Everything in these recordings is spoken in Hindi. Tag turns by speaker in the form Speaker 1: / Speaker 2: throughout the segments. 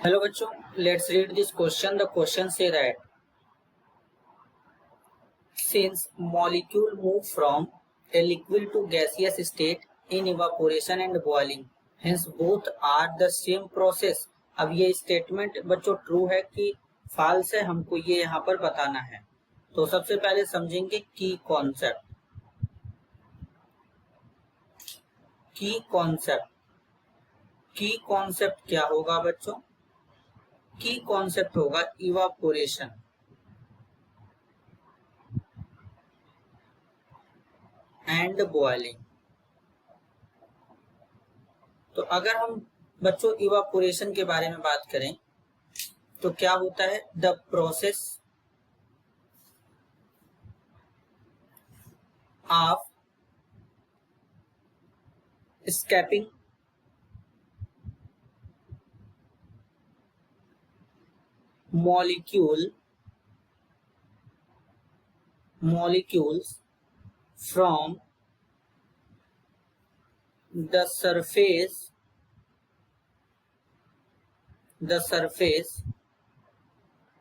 Speaker 1: Hello बच्चों, let's read this question. The question say that since molecule move from a liquid to gaseous state in evaporation and boiling, hence both are the same process. अब ये स्टेटमेंट बच्चों ट्रू है कि फॉल्स है, हमको ये यहाँ पर बताना है। तो सबसे पहले समझेंगे की कॉन्सेप्ट। की कॉन्सेप्ट क्या होगा बच्चों? की कॉन्सेप्ट होगा इवापोरेशन एंड बॉइलिंग। तो अगर हम बच्चों इवापोरेशन के बारे में बात करें तो क्या होता है? The process of escaping molecules from the surface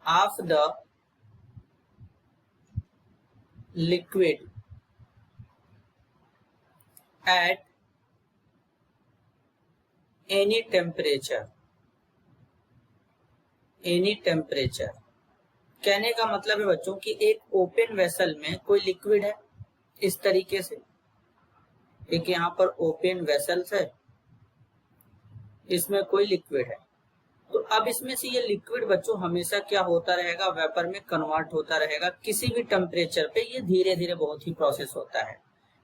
Speaker 1: of the liquid at any temperature। कहने का मतलब है बच्चों कि एक ओपन वेसल में कोई लिक्विड है, इस तरीके से एक यहाँ पर ओपन वेसल्स है, इसमें कोई लिक्विड है। तो अब इसमें से ये लिक्विड बच्चों हमेशा क्या होता रहेगा? वेपर में कन्वर्ट होता रहेगा। किसी भी टेम्परेचर पे ये धीरे धीरे बहुत ही प्रोसेस होता है।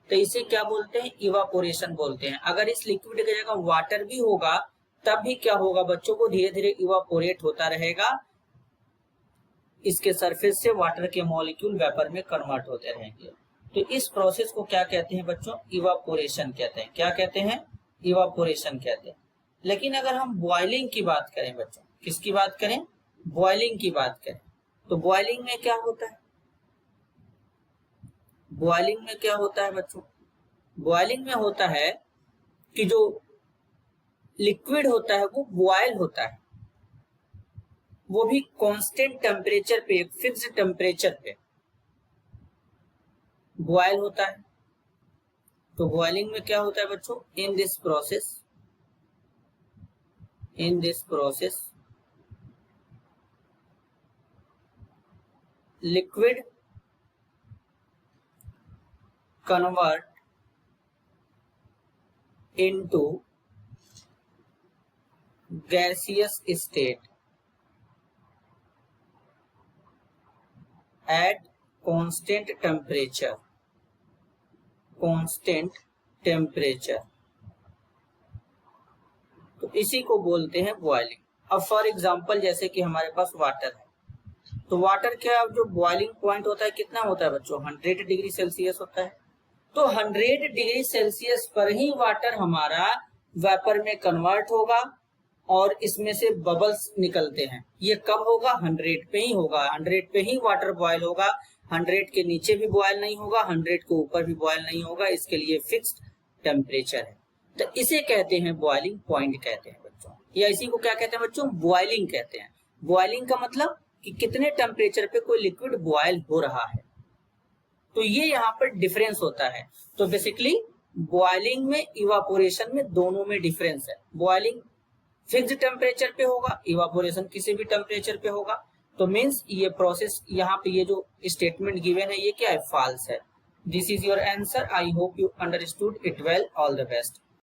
Speaker 1: तो इसे क्या बोलते हैं? इवापोरेशन बोलते हैं। अगर इस लिक्विड की जगह वाटर भी होगा तब भी क्या होगा बच्चों? को धीरे धीरे इवापोरेट होता रहेगा। इसके सरफेस से वाटर के मॉलिक्यूल वेपर में कन्वर्ट होते रहेंगे। तो इस प्रोसेस को क्या कहते हैं बच्चों? इवापोरेशन कहते हैं। क्या कहते हैं? इवापोरेशन कहते हैं। लेकिन अगर हम बॉइलिंग की बात करें बच्चों, किसकी बात करें? बॉइलिंग की बात करें तो बॉइलिंग में क्या होता है? बॉइलिंग में क्या होता है बच्चों? बॉइलिंग में होता है कि जो लिक्विड होता है वो बॉयल होता है, वो भी कांस्टेंट टेम्परेचर पे, फिक्स्ड टेम्परेचर पे बॉयल होता है। तो बॉइलिंग में क्या होता है बच्चों? In this process liquid convert into gaseous state at constant temperature। तो इसी को बोलते हैं बॉइलिंग। अब फॉर एग्जांपल जैसे कि हमारे पास वाटर है, तो वाटर क्या जो बॉइलिंग पॉइंट होता है कितना होता है बच्चों? 100 डिग्री सेल्सियस होता है। तो 100 डिग्री सेल्सियस पर ही वाटर हमारा वेपर में कन्वर्ट होगा और इसमें से बबल्स निकलते हैं। ये कब होगा? 100 पे ही होगा। 100 पे ही वाटर बॉयल होगा। 100 के नीचे भी बॉयल नहीं होगा, 100 के ऊपर भी बॉयल नहीं होगा। इसके लिए फिक्स्ड टेम्परेचर है। तो इसे कहते हैं बॉइलिंग पॉइंट कहते हैं बच्चों, या इसी को क्या कहते हैं बच्चों? बॉइलिंग कहते हैं। बॉइलिंग का मतलब कि कितने टेम्परेचर पे कोई लिक्विड बॉयल हो रहा है। तो ये यहाँ पर डिफरेंस होता है। तो बेसिकली बॉइलिंग में, इवापोरेशन में, दोनों में डिफरेंस है। बॉइलिंग फिक्स्ड टेम्परेचर पे होगा, इवापोरेशन किसी भी टेम्परेचर पे होगा। तो मीन्स ये प्रोसेस यहाँ पे ये जो स्टेटमेंट गिवन है ये क्या है? फॉल्स है। This is your answer. I hope you understood it well. All the best.